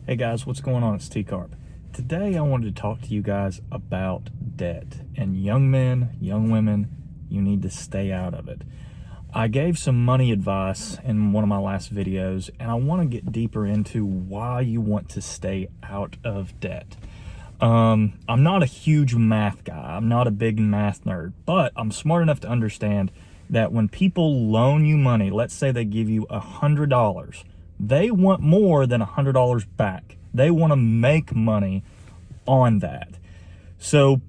Hey guys, what's going on? It's T-Carp. Today I wanted to talk to you guys about debt. And young men, young women, you need to stay out of it. I gave some money advice in one of my last videos, and I want to get deeper into why you want to stay out of debt. I'm not a huge math guy. I'm not a big math nerd, but I'm smart enough to understand that when people loan you money, let's say they give you $100, they want more than $100 back. They want to make money on that. So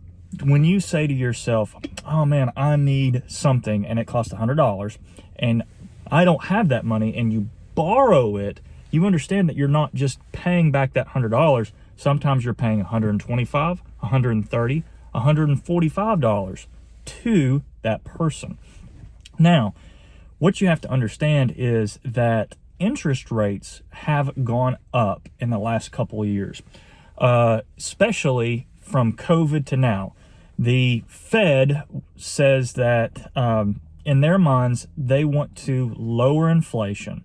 when you say to yourself, oh man, I need something and it costs $100 and I don't have that money, and you borrow it, you understand that you're not just paying back that $100. Sometimes you're paying $125, $130, $145 to that person. Now, what you have to understand is that interest rates have gone up in the last couple of years, especially from COVID to now. The Fed says that in their minds, they want to lower inflation.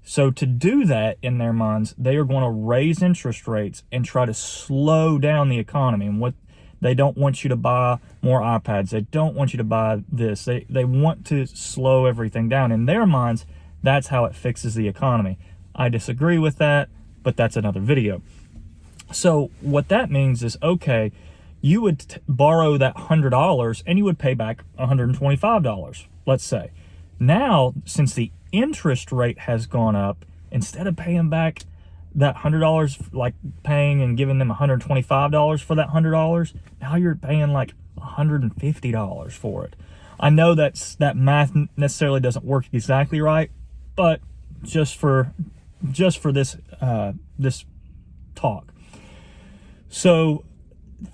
So to do that in their minds, they are going to raise interest rates and try to slow down the economy. And what they don't want you to buy more iPads. They don't want you to buy this. They want to slow everything down. In their minds, that's how it fixes the economy. I disagree with that, but that's another video. So what that means is, okay, you would borrow that $100 and you would pay back $125, let's say. Now, since the interest rate has gone up, instead of paying back that $100, like paying and giving them $125 for that $100, now you're paying like $150 for it. I know that math necessarily doesn't work exactly right, but just for this this talk. So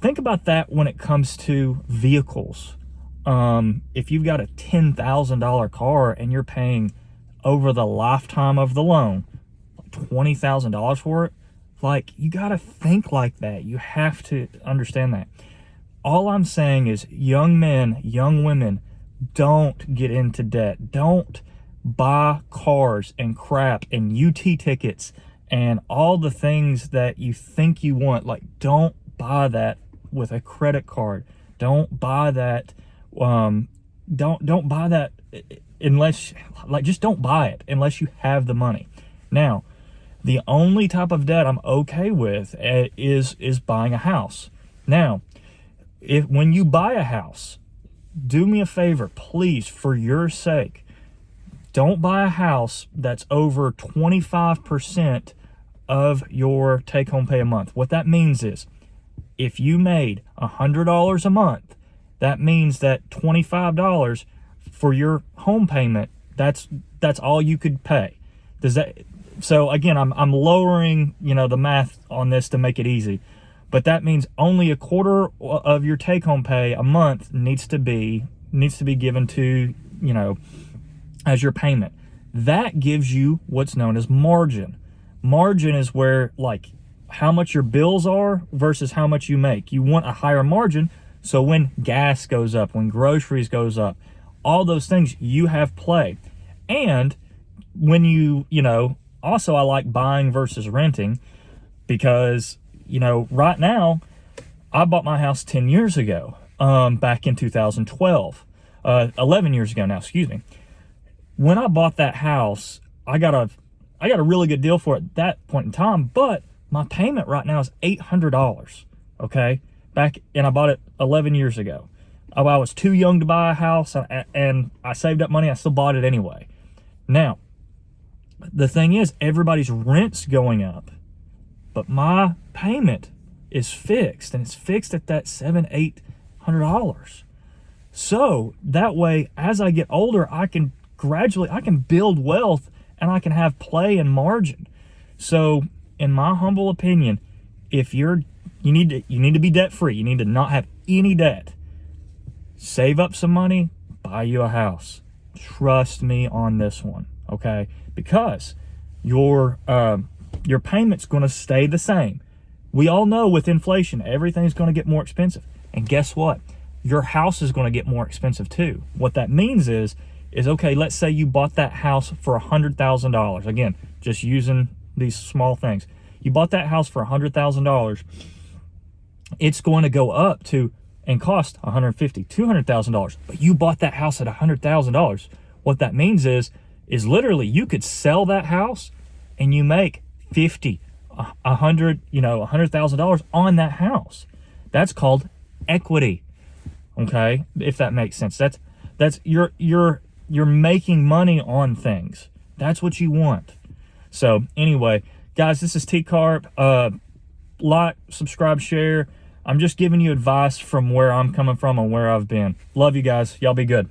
think about that when it comes to vehicles. If you've got a $10,000 car and you're paying over the lifetime of the loan $20,000 for it, like, you got to think like that. You have to understand that. All I'm saying is, young men, young women, don't get into debt. Don't buy cars and crap and UT tickets and all the things that you think you want. Like, don't buy that with a credit card. Don't buy that. Don't buy that unless, like, just don't buy it unless you have the money. Now, the only type of debt I'm okay with is buying a house. Now, when you buy a house, do me a favor, please, for your sake. Don't buy a house that's over 25% of your take-home pay a month. What that means is, if you made $100 a month, that means that $25 for your home payment, that's all you could pay. Does that? So again, I'm lowering, the math on this to make it easy, but that means only a quarter of your take-home pay a month needs to be given to, as your payment. That gives you what's known as margin. Margin is where, like, how much your bills are versus how much you make. You want a higher margin, so when gas goes up, when groceries goes up, all those things, you have play. And when also, I like buying versus renting because, right now, I bought my house 10 years ago, back in 2012, 11 years ago now, excuse me. When I bought that house, I got a really good deal for it at that point in time, but my payment right now is $800, okay? And I bought it 11 years ago. I was too young to buy a house, and I saved up money. I still bought it anyway. Now, the thing is, everybody's rent's going up, but my payment is fixed, and it's fixed at that $700-800. So that way, as I get older, I can build wealth, and I can have play and margin. So, in my humble opinion, if you need to be debt free, you need to not have any debt. Save up some money, buy you a house. Trust me on this one, okay? Because your payment's going to stay the same. We all know with inflation, everything's going to get more expensive. And guess what? Your house is going to get more expensive too. What that means is okay, let's say you bought that house for $100,000. Again, just using these small things. You bought that house for $100,000. It's going to go up to and cost $150,000, $200,000. But you bought that house at $100,000. What that means is literally you could sell that house and you make $50,000, $100,000 on that house. That's called equity. Okay, if that makes sense. That's you're making money on things. That's what you want. So anyway, guys, this is T Carp. Like, subscribe, share. I'm just giving you advice from where I'm coming from and where I've been. Love you guys. Y'all be good.